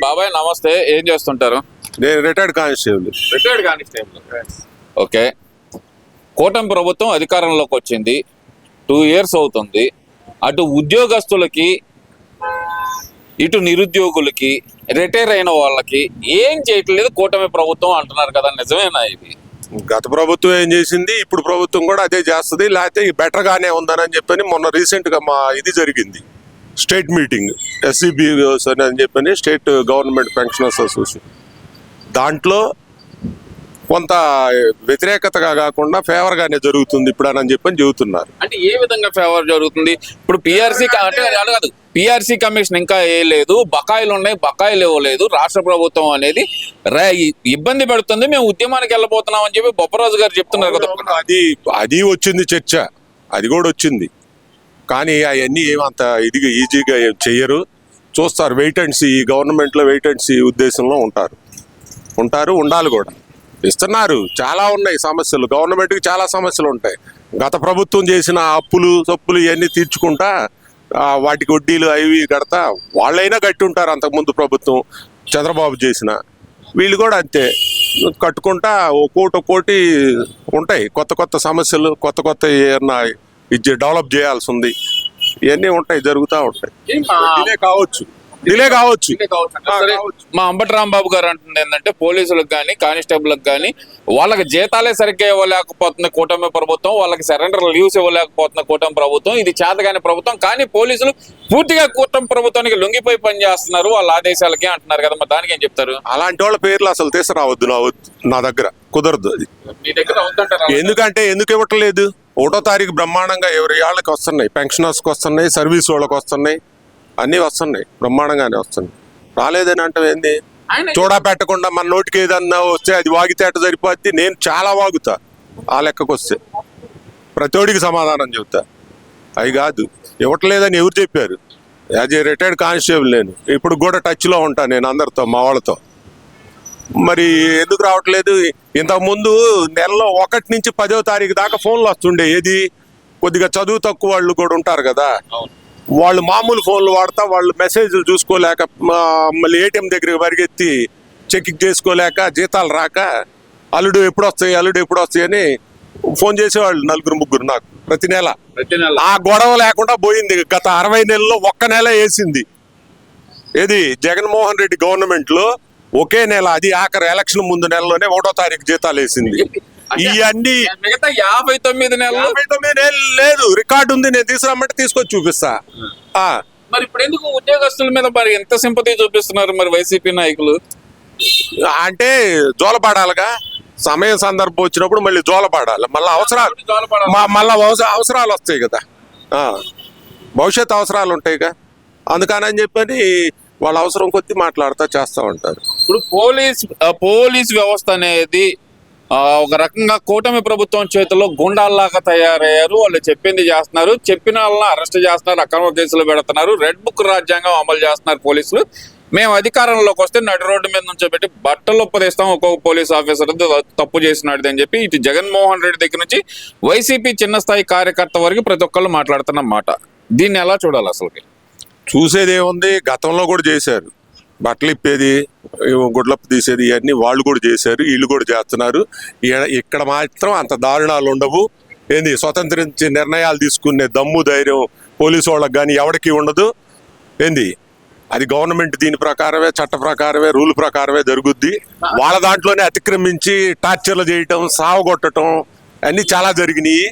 బాబాయ్ నమస్తే, ఏం చేస్తుంటారు? నేను రిటైర్డ్ కానిస్టేబుల్. ఓకే, కూటమి ప్రభుత్వం అధికారంలోకి వచ్చింది, 2 years అవుతుంది. అటు ఉద్యోగస్తులకి ఇటు నిరుద్యోగులకి రిటైర్ అయిన వాళ్ళకి ఏం చేయట్లేదు కూటమి ప్రభుత్వం అంటున్నారు కదా, నిజమేనా ఇది? గత ప్రభుత్వం ఏం చేసింది, ఇప్పుడు ప్రభుత్వం కూడా అదే చేస్తుంది, లేకపోతే బెటర్ గానే ఉందని చెప్పని మొన్న రీసెంట్ గా మా ఇది జరిగింది, స్టేట్ మీటింగ్ ఎస్సీబీ అని చెప్పని స్టేట్ గవర్నమెంట్ పెన్షనర్స్ అసోసియేషన్. దాంట్లో కొంత వ్యతిరేకతగా కాకుండా ఫేవర్ గానే జరుగుతుంది ఇప్పుడు అని చెప్పని చెబుతున్నారు. అంటే ఏ విధంగా ఫేవర్ జరుగుతుంది? ఇప్పుడు పిఆర్సీ అంటే కాదు, పిఆర్సీ కమిషన్ ఇంకా వేయలేదు, బకాయిలు ఉన్నాయి, బకాయిలు ఇవ్వలేదు. రాష్ట్ర ప్రభుత్వం అనేది ఇబ్బంది పెడుతుంది, మేము ఉద్యమానికి వెళ్ళబోతున్నాం అని చెప్పి బొప్పరాజు గారు చెప్తున్నారు కదా. అది వచ్చింది చర్చ, అది కూడా వచ్చింది. కానీ అవన్నీ ఏమంత ఇదిగా ఈజీగా చెయ్యరు, చూస్తారు. వెయిట్ అండ్ సీ, గవర్నమెంట్లో వెయిట్ అండ్ సీ ఉద్దేశంలో ఉంటారు, ఉండాలి కూడా. ఇస్తున్నారు, చాలా ఉన్నాయి సమస్యలు, గవర్నమెంట్కి చాలా సమస్యలు ఉంటాయి. గత ప్రభుత్వం చేసిన అప్పులు సప్పులు ఇవన్నీ తీర్చుకుంటా వాటికి వడ్డీలు అవి కడతా వాళ్ళైనా కట్టి ఉంటారు. అంతకుముందు ప్రభుత్వం చంద్రబాబు చేసిన వీళ్ళు కూడా అంతే కట్టుకుంటా ఒక్కోటి ఉంటాయి. కొత్త సమస్యలు, కొత్త ఏమన్నా డెవలప్ చేయాల్సి ఉంది, ఇవన్నీ ఉంటాయి, జరుగుతూ ఉంటాయి. డిలే కావచ్చు. మా అంబటి రాంబాబు గారు అంటుంది ఏంటంటే, పోలీసులకు కానీ కానిస్టేబుల్కి కానీ వాళ్ళకి జీతాలే సరిగ్గా ఇవ్వలేకపోతుంది కూటమి ప్రభుత్వం, వాళ్ళకి సరెండర్ లీవ్స్ ఇవ్వలేకపోతుంది కూటమి ప్రభుత్వం, ఇది చేతగాని ప్రభుత్వం. కానీ పోలీసులు పూర్తిగా కూటమి ప్రభుత్వానికి లొంగిపోయి పనిచేస్తున్నారు వాళ్ళ ఆదేశాలకి అంటున్నారు కదా, మరి దానికి ఏం చెప్తారు? అలాంటి వాళ్ళ పేర్లు అసలు తీసుకురావద్దు నా దగ్గర, కుదరదు అది. మీ దగ్గర ఎందుకు ఇవ్వట్లేదు? 1వ తారీఖు బ్రహ్మాండంగా ఎవరి వాళ్ళకి వస్తున్నాయి, పెన్షనర్స్కి వస్తున్నాయి, సర్వీస్ వాళ్ళకి వస్తున్నాయి, అన్నీ వస్తున్నాయి, బ్రహ్మాండంగానే వస్తున్నాయి. రాలేదని అంటే ఏంది? చూడా పెట్టకుండా మన నోటికి ఏదన్నా వస్తే అది వాగితేట సరిపోద్ది. నేను చాలా వాగుతా ఆ లెక్కకు వస్తే, ప్రతోడికి సమాధానం చెబుతా. అవి కాదు, ఇవ్వట్లేదని ఎవరు చెప్పారు? యాజ్ ఏ రిటైర్డ్ కానిస్టేబుల్ నేను ఇప్పుడు కూడా టచ్లో ఉంటాను నేను అందరితో, మా వాళ్ళతో. మరి ఎందుకు రావట్లేదు? ఇంతకుముందు నెలలో 1 నుంచి 10వ తారీఖు దాకా ఫోన్లు వస్తుండే. ఏది కొద్దిగా చదువు తక్కువ వాళ్ళు కూడా ఉంటారు కదా, వాళ్ళు మామూలు ఫోన్లు వాడతా, వాళ్ళు మెసేజ్లు చూసుకోలేక, మళ్ళీ ఏటీఎం దగ్గరికి పరిగెత్తి చెకింగ్ చేసుకోలేక, జీతాలు రాక అల్లుడు ఎప్పుడు వస్తాయి అని ఫోన్ చేసేవాళ్ళు 4-3 నాకు ప్రతి నెల. ఆ గొడవ లేకుండా పోయింది. గత 60 నెలల్లో 1 నెల వేసింది. ఏది జగన్మోహన్ రెడ్డి గవర్నమెంట్ లో ఒకే నెల, అది ఆఖరి ఎలక్షన్ ముందు నెలలోనే 1వ తారీఖు జీతాలు వేసింది. ఇవన్నీ మిగతా 59 నెలలు లేదు, రికార్డు ఉంది, నేను తీసుకురమ్మంటే తీసుకొచ్చి చూపిస్తా. మరి ఇప్పుడు ఎందుకు ఉద్యోగస్తుల మీద మరి ఎంత సింపతి చూపిస్తున్నారు మరి వైసీపీ నాయకులు? అంటే జోలపాడాలిగా, సమయం సందర్భం వచ్చినప్పుడు మళ్ళీ జోలపాడాలి, మళ్ళీ అవసరాలు వస్తాయి కదా, భవిష్యత్ అవసరాలు ఉంటాయిగా, అందుకని చెప్పని వాళ్ళ అవసరం కొద్దీ మాట్లాడుతూ చేస్తూ ఉంటారు. ఇప్పుడు పోలీస్ వ్యవస్థ అనేది ఒక రకంగా కూటమి ప్రభుత్వం చేతిలో గుండాల్లాగా తయారయ్యారు. వాళ్ళు చెప్పింది చేస్తున్నారు, చెప్పిన వాళ్ళని అరెస్ట్ చేస్తున్నారు, అక్రమ కేసులు పెడుతున్నారు, రెడ్ బుక్ రాజ్యాంగం అమలు చేస్తున్నారు పోలీసులు. మేము అధికారంలోకి వస్తే నడి రోడ్డు మీద నుంచి పెట్టి బట్టలు ఉపదేస్తాం ఒక్కొక్క పోలీస్ ఆఫీసర్ తప్పు చేసినాడు అని చెప్పి ఇటు జగన్మోహన్ రెడ్డి దగ్గర నుంచి వైసీపీ చిన్న స్థాయి కార్యకర్త వరకు ప్రతి ఒక్కళ్ళు మాట్లాడుతున్న మాట. దీన్ని ఎలా చూడాలి? అసలు చూసేది ఏముంది, గతంలో కూడా చేశారు, బట్టలు ఇప్పేది, గుడ్లప్పు తీసేది, ఇవన్నీ వాళ్ళు కూడా చేశారు, వీళ్ళు కూడా చేస్తున్నారు. ఇక్కడ మాత్రం అంత దారుణాలు ఉండవు. ఏంది స్వతంత్రించి నిర్ణయాలు తీసుకునే దమ్ము ధైర్యం పోలీసు వాళ్ళకి కానీ ఎవరికి ఉండదు. ఏంది అది గవర్నమెంట్ దీని ప్రకారమే, చట్ట ప్రకారమే, రూల్ ప్రకారమే జరుగుద్ది. వాళ్ళ దాంట్లోనే అతిక్రమించి టార్చర్లు చేయటం, సావగొట్టడం అన్నీ చాలా జరిగినాయి.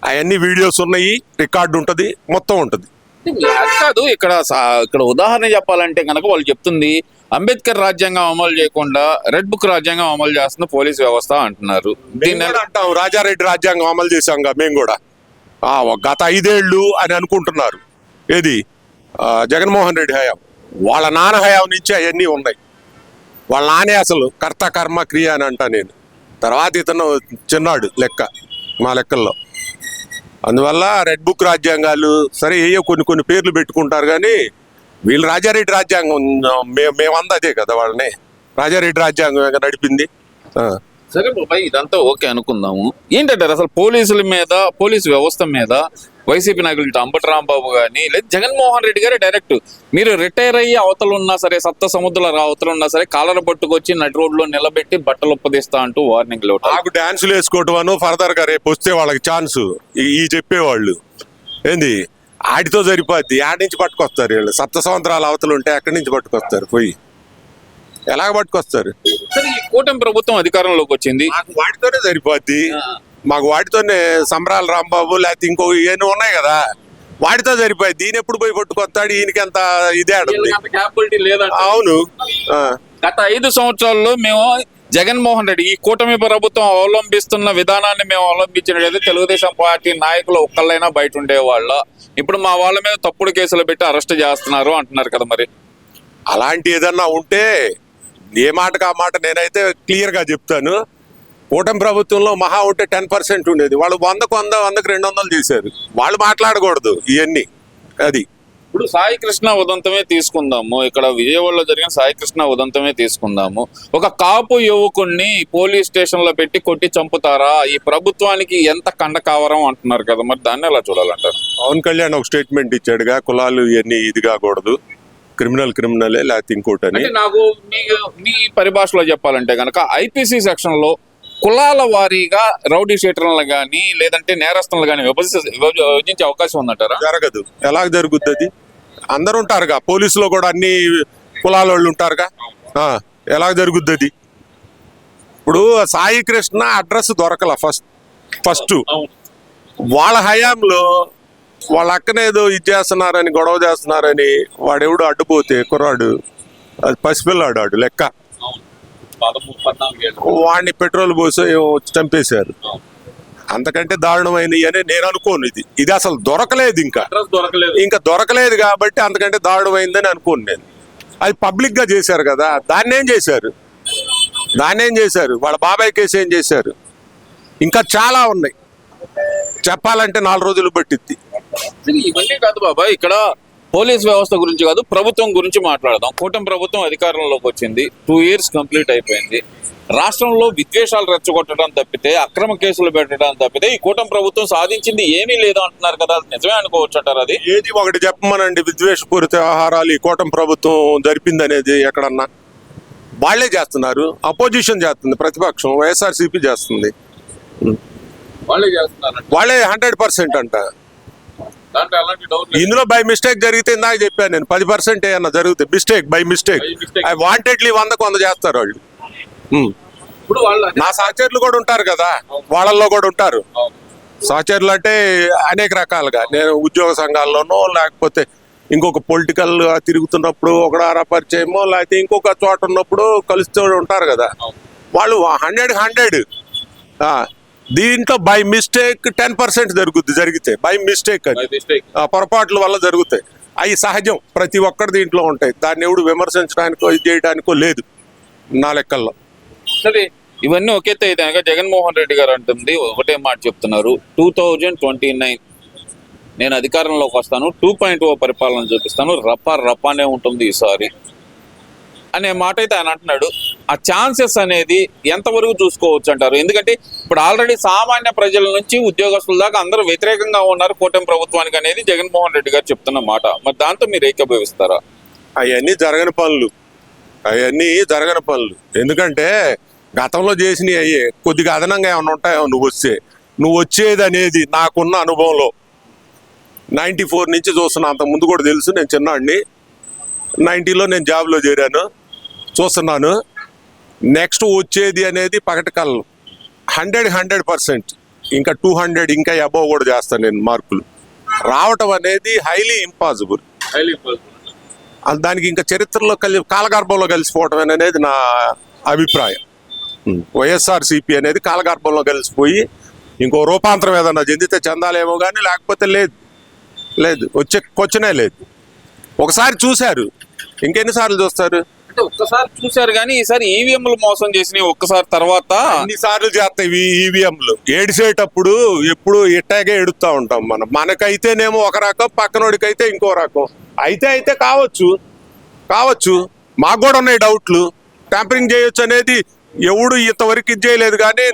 అవన్నీ వీడియోస్ ఉన్నాయి, రికార్డు ఉంటుంది, మొత్తం ఉంటుంది. కాదు, ఇక్కడ ఉదాహరణ చెప్పాలంటే కనుక వాళ్ళు చెప్తుంది అంబేద్కర్ రాజ్యాంగం అమలు చేయకుండా రెడ్ బుక్ రాజ్యాంగం అమలు చేస్తున్న పోలీస్ వ్యవస్థ అంటున్నారు. దీన్ని అంటాం, రాజారెడ్డి రాజ్యాంగం అమలు చేశాంగా మేము కూడా, గత 5 ఏళ్ళు అని అనుకుంటున్నారు. ఏది జగన్మోహన్ రెడ్డి హయాం, వాళ్ళ నాన్న హయాం నుంచి అవన్నీ ఉన్నాయి. వాళ్ళ నానే అసలు కర్త కర్మ క్రియ అని అంటా నేను. తర్వాత ఇతను చిన్నాడు లెక్క మా లెక్కల్లో. అందువల్ల రెడ్ బుక్ రాజ్యాంగాలు సరే ఏయో కొన్ని పేర్లు పెట్టుకుంటారు, కానీ వీళ్ళు రాజారెడ్డి రాజ్యాంగం మేమంతా అదే కదా, వాళ్ళని రాజారెడ్డి రాజ్యాంగం నడిపింది. సరే బాబాయ్, ఇదంతా ఓకే అనుకుందాము. ఏంటంటారు అసలు పోలీసుల మీద, పోలీసు వ్యవస్థ మీద వైసీపీ నాయకులు ఇటు అంబటి రాంబాబు కానీ లేదా జగన్మోహన్ రెడ్డి గారే డైరెక్ట్ మీరు రిటైర్ అయ్యి అవతలు ఉన్నా సరే, సప్త సముద్రాల అవతలు ఉన్నా సరే, కాలర పట్టుకొచ్చి నడి రోడ్లో నిలబెట్టి బట్టలు ఉప్పదిస్తా అంటూ వార్నింగ్ ఇవ్వటం. నాకు డాన్సులు వేసుకోవటం ఫర్దర్ గా రేపు వస్తే వాళ్ళకి ఛాన్స్ ఈ చెప్పేవాళ్ళు ఏంది ఆడితో సరిపోద్ది. ఆడి నుంచి పట్టుకొస్తారు వీళ్ళు. సప్త సంవత్సరాల అవతలు ఉంటే ఎక్కడి నుంచి పట్టుకొస్తారు? పోయి ఎలాగ పట్టుకొస్తారు? సరే, ఈ కూటమి ప్రభుత్వం అధికారంలోకి వచ్చింది, మాకు వాటితోనే సరిపోద్ది. మాకు వాటితోనే సంబరాల రాంబాబు లేకపోతే ఇంకో ఇవన్నీ ఉన్నాయి కదా, వాటితో సరిపోద్ది. ఈయన ఎప్పుడు పోయి పట్టుకొస్తాడు? ఈయనకి ఎంత ఇదే క్యాపబిలిటీ లేదా? అవును. గత 5 సంవత్సరాల్లో మేము జగన్మోహన్ రెడ్డి ఈ కూటమి ప్రభుత్వం అవలంబిస్తున్న విధానాన్ని మేము అవలంబించినట్లయితే తెలుగుదేశం పార్టీ నాయకులు ఒక్కళ్ళైనా బయట ఉండేవాళ్ళ. ఇప్పుడు మా వాళ్ళ మీద తప్పుడు కేసులు పెట్టి అరెస్ట్ చేస్తున్నారు అంటున్నారు కదా. మరి అలాంటి ఏదన్నా ఉంటే ఏ మాటకు ఆ మాట నేనైతే క్లియర్ గా చెప్తాను. కూటమి ప్రభుత్వంలో మహా ఉంటే 10% ఉండేది. వాళ్ళు 100కు 200 చేశారు. వాళ్ళు మాట్లాడకూడదు ఇవన్నీ. అది ఇప్పుడు సాయి కృష్ణ ఉదంతమే తీసుకుందాము. ఇక్కడ విజయవాడలో జరిగిన సాయి కృష్ణ ఉదంతమే తీసుకుందాము. ఒక కాపు యువకుణ్ణి పోలీస్ స్టేషన్ లో పెట్టి కొట్టి చంపుతారా? ఈ ప్రభుత్వానికి ఎంత కండకావరం అంటున్నారు కదా. మరి దాన్ని ఎలా చూడాలంటారు? పవన్ కళ్యాణ్ ఒక స్టేట్మెంట్ ఇచ్చాడుగా, కులాలు ఇవన్నీ ఇది కాకూడదు, క్రిమినలే లేకపోతే ఇంకోటని. నాకు మీ పరిభాషలో చెప్పాలంటే కనుక ఐపీసీ సెక్షన్ లో కులాల వారీగా రౌడీ షీటర్లను కానీ లేదంటే నేరస్తులను కానీ విభజించే అవకాశం ఉందంటారా? జరగదు. ఎలా జరుగుద్ది? అది అందరు ఉంటారుగా, పోలీసులో కూడా అన్ని కులాల వాళ్ళు ఉంటారుగా. ఎలా జరుగుద్ది అది? ఇప్పుడు సాయి కృష్ణ అడ్రస్ దొరకల ఫస్ట్ వాళ్ళ హయాంలో వాళ్ళ అక్కనేదో ఇది చేస్తున్నారని, గొడవ చేస్తున్నారని వాడెవడు అడ్డుపోతే కుర్రాడు, అది పసిపిల్లాడు లెక్క, వాడిని పెట్రోల్ పోసి చంపేశారు. అంతకంటే దారుణమైనవి అని నేను అనుకోను. ఇది అసలు దొరకలేదు, ఇంకా దొరకలేదు కాబట్టి అంతకంటే దారుణమైందని అనుకోను నేను. అది పబ్లిక్ గా చేశారు కదా, దాన్ని ఏం చేశారు? వాళ్ళ బాబాయ్ కేసు ఏం చేశారు? ఇంకా చాలా ఉన్నాయి, చెప్పాలంటే 4 రోజులు పట్టిద్ది. ఇవన్నీ కాదు బాబా, ఇక్కడ పోలీస్ వ్యవస్థ గురించి కాదు, ప్రభుత్వం గురించి మాట్లాడదాం. కూటమి ప్రభుత్వం అధికారంలోకి వచ్చింది, 2 years కంప్లీట్ అయిపోయింది. రాష్ట్రంలో విద్వేషాలు రెచ్చగొట్టడం తప్పితే, అక్రమ కేసులు పెట్టడం తప్పితే ఈ కూటమి ప్రభుత్వం సాధించింది ఏమీ లేదు అంటున్నారు కదా. నిజమే అనుకోవచ్చు అంటారు? అది ఏది ఒకటి చెప్పమనండి, విద్వేషపూరిత వ్యవహారాలు ఈ కూటమి ప్రభుత్వం జరిపింది అనేది ఎక్కడన్నా? వాళ్లే చేస్తున్నారు, అపోజిషన్ చేస్తుంది, ప్రతిపక్షం వైఎస్ఆర్సీపీ చేస్తుంది, వాళ్ళే 100% అంట. ఇందులో బై మిస్టేక్ జరిగితే ఇందాక చెప్పాను నేను, 10% ఏమన్నా జరిగితే బై మిస్టేక్ వాంటెడ్లీ 100కు 100 చేస్తారు వాళ్ళు. నా సహచరులు కూడా ఉంటారు కదా, వాళ్ళల్లో కూడా ఉంటారు సహచరులు. అంటే అనేక రకాలుగా, నేను ఉద్యోగ సంఘాల్లోనో లేకపోతే ఇంకొక పొలిటికల్ తిరుగుతున్నప్పుడు ఒకడారా పరిచయమో లేకపోతే ఇంకొక చోట ఉన్నప్పుడు కలుస్తూ ఉంటారు కదా. వాళ్ళు 100 దీంట్లో బై మిస్టేక్ 10% జరిగితే బై మిస్టేక్ అని పొరపాట్ల వల్ల జరుగుతాయి. అవి సహజం, ప్రతి ఒక్కరి దీంట్లో ఉంటాయి. దాన్ని ఎవడు విమర్శించడానికో ఇది చేయడానికో లేదు నా లెక్కల్లో. సరే, ఇవన్నీ ఒకేతే అయితే కనుక జగన్మోహన్ రెడ్డి గారు అంటుంది ఒకటే మాట చెప్తున్నారు, 2029 నేను అధికారంలోకి వస్తాను, 2.0 పరిపాలన చూపిస్తాను, రప్పానే ఉంటుంది ఈసారి అనే మాట అయితే ఆయన అంటున్నాడు. ఆ ఛాన్సెస్ అనేది ఎంతవరకు చూసుకోవచ్చు అంటారు? ఎందుకంటే ఇప్పుడు ఆల్రెడీ సామాన్య ప్రజల నుంచి ఉద్యోగస్తుల దాకా అందరూ వ్యతిరేకంగా ఉన్నారు కూటమి ప్రభుత్వానికి అనేది జగన్మోహన్ రెడ్డి గారు చెప్తున్న మాట. మరి దాంతో మీరు ఏకీభవిస్తారా? అవన్నీ జరగని పనులు. ఎందుకంటే గతంలో చేసినవి అయ్యే కొద్దిగా అదనంగా ఏమైనా ఉంటాయో నువ్వు వచ్చేది అనేది నాకున్న అనుభవంలో 94 నుంచి చూస్తున్నా. అంత ముందు కూడా తెలుసు, నేను చిన్నాడిని. 90లో నేను జాబ్లో చేరాను, చూస్తున్నాను. నెక్స్ట్ వచ్చేది అనేది పగటికల్లు 100% ఇంకా 200 ఇంకా అబోవ్ కూడా చేస్తాను నేను. మార్కులు రావటం అనేది హైలీ ఇంపాసిబుల్. దానికి ఇంకా చరిత్రలో కాలగర్భంలో కలిసిపోవటం అనేది నా అభిప్రాయం. వైఎస్ఆర్సీపీ అనేది కాలగర్భంలో కలిసిపోయి ఇంకో రూపాంతరం ఏదన్నా చెందితే చెందాలేమో కానీ లేకపోతే లేదు వచ్చే క్వశ్చనే లేదు. ఒకసారి చూశారు, ఇంకెన్నిసార్లు చూస్తారు? అంటే ఒక్కసారి చూశారు కానీ ఈసారి ఈవీఎంలు మోసం చేసినాయి. ఒక్కసారి తర్వాత అన్నిసార్లు చేస్తాయి ఈవీఎంలు. ఏడిసేటప్పుడు ఎప్పుడు ఇట్టాగే ఎడుతూ ఉంటాం మనం. మనకైతేనేమో ఒక రకం, పక్కనోడికైతే ఇంకో రకం. అయితే కావచ్చు మాకు కూడా ఉన్నాయి డౌట్లు. ట్యాంపరింగ్ చేయొచ్చు అనేది ఎవడు ఇంతవరకు ఇది చేయలేదు కానీ,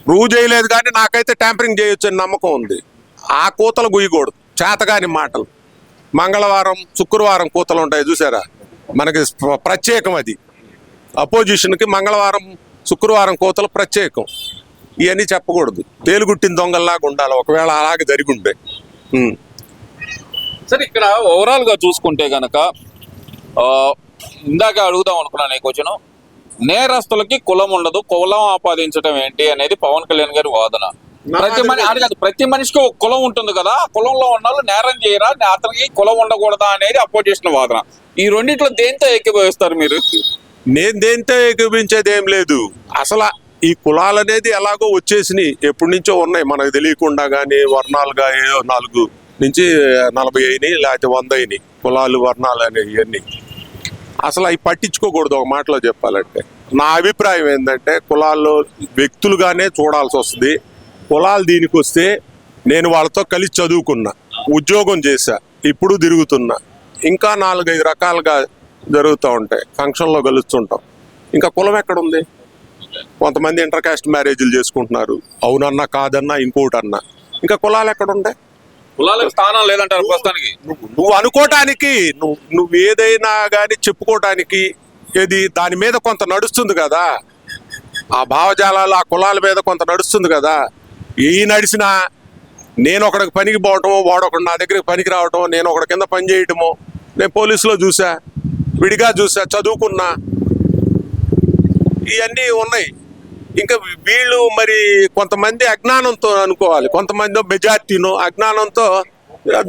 ప్రూవ్ చేయలేదు కానీ నాకైతే ట్యాంపరింగ్ చేయొచ్చు అని నమ్మకం ఉంది. ఆ కూతలు గుయ్యకూడదు, చేతగాని మాటలు. మంగళవారం శుక్రవారం కూతలు ఉంటాయి చూసారా, మనకి ప్రత్యేకం అది. అపోజిషన్కి మంగళవారం శుక్రవారం కూతలు ప్రత్యేకం. ఇవన్నీ చెప్పకూడదు, తేలుగుట్టిన దొంగల్లాగా ఉండాలి ఒకవేళ అలాగే జరిగి ఉంటే. సరే, ఇక్కడ ఓవరాల్ గా చూసుకుంటే గనక ఇందాక అడుగుదాం అనుకున్నాను ఈ క్వశ్చన్. నేరస్తులకి కులం ఉండదు, కులం ఆపాదించడం ఏంటి అనేది పవన్ కళ్యాణ్ గారి వాదన. ప్రతి మనిషికి ఒక కులం ఉంటుంది కదా, ఆ కులంలో ఉన్న వాళ్ళు నేరం చేయరా, అతనికి కులం ఉండకూడదా అనేది అపోజిషన్ వాదన. ఈ రెండిట్లో దేంతో ఏకీభవిస్తారు మీరు? నేను దేంతో ఏకీభించేది ఏం లేదు. అసలు ఈ కులాలు అనేది ఎలాగో వచ్చేసినాయి, ఎప్పటి నుంచో ఉన్నాయి మనకు తెలియకుండా. కానీ వర్ణాలుగా 4 నుంచి 40 అయినాయి, లేకపోతే 100 అయినాయి కులాలు వర్ణాలు అనేవి. ఇవన్నీ అసలు అవి పట్టించుకోకూడదు. ఒక మాటలో చెప్పాలంటే నా అభిప్రాయం ఏంటంటే, కులాల్లో వ్యక్తులుగానే చూడాల్సి వస్తుంది. కులాలు దీనికి వస్తే నేను వాళ్ళతో కలిసి చదువుకున్నా, ఉద్యోగం చేశా, ఇప్పుడు తిరుగుతున్నా, ఇంకా 4-5 రకాలుగా జరుగుతూ ఉంటాయి, ఫంక్షన్లో కలుస్తుంటాం. ఇంకా కులం ఎక్కడుంది? కొంతమంది ఇంటర్ కాస్ట్ మ్యారేజ్లు చేసుకుంటున్నారు, అవునన్నా కాదన్నా ఇంకోటి అన్నా. ఇంకా కులాలు ఎక్కడుంటాయి? కులాలకు స్థానం లేదంటారు ప్రస్తుతానికి. నువ్వు అనుకోవటానికి, నువ్వు ఏదైనా కానీ చెప్పుకోవటానికి ఏది దాని మీద కొంత నడుస్తుంది కదా, ఆ భావజాలాలు ఆ కులాల మీద కొంత నడుస్తుంది కదా. ఏ నడిచినా నేను ఒకడికి పనికి పోవటమో, వాడొకడు నా దగ్గరికి పనికి రావటమో, నేను ఒకడి కింద పని చేయటమో నేను పోలీసులో చూసా, విడిగా చూసా, చదువుకున్నా, ఇవన్నీ ఉన్నాయి. ఇంకా వీళ్ళు మరి కొంతమంది అజ్ఞానంతో అనుకోవాలి, కొంతమంది మెజార్టీనో అజ్ఞానంతో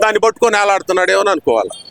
దాన్ని పట్టుకొని వేలాడుతున్నాడేమో అనుకోవాలి.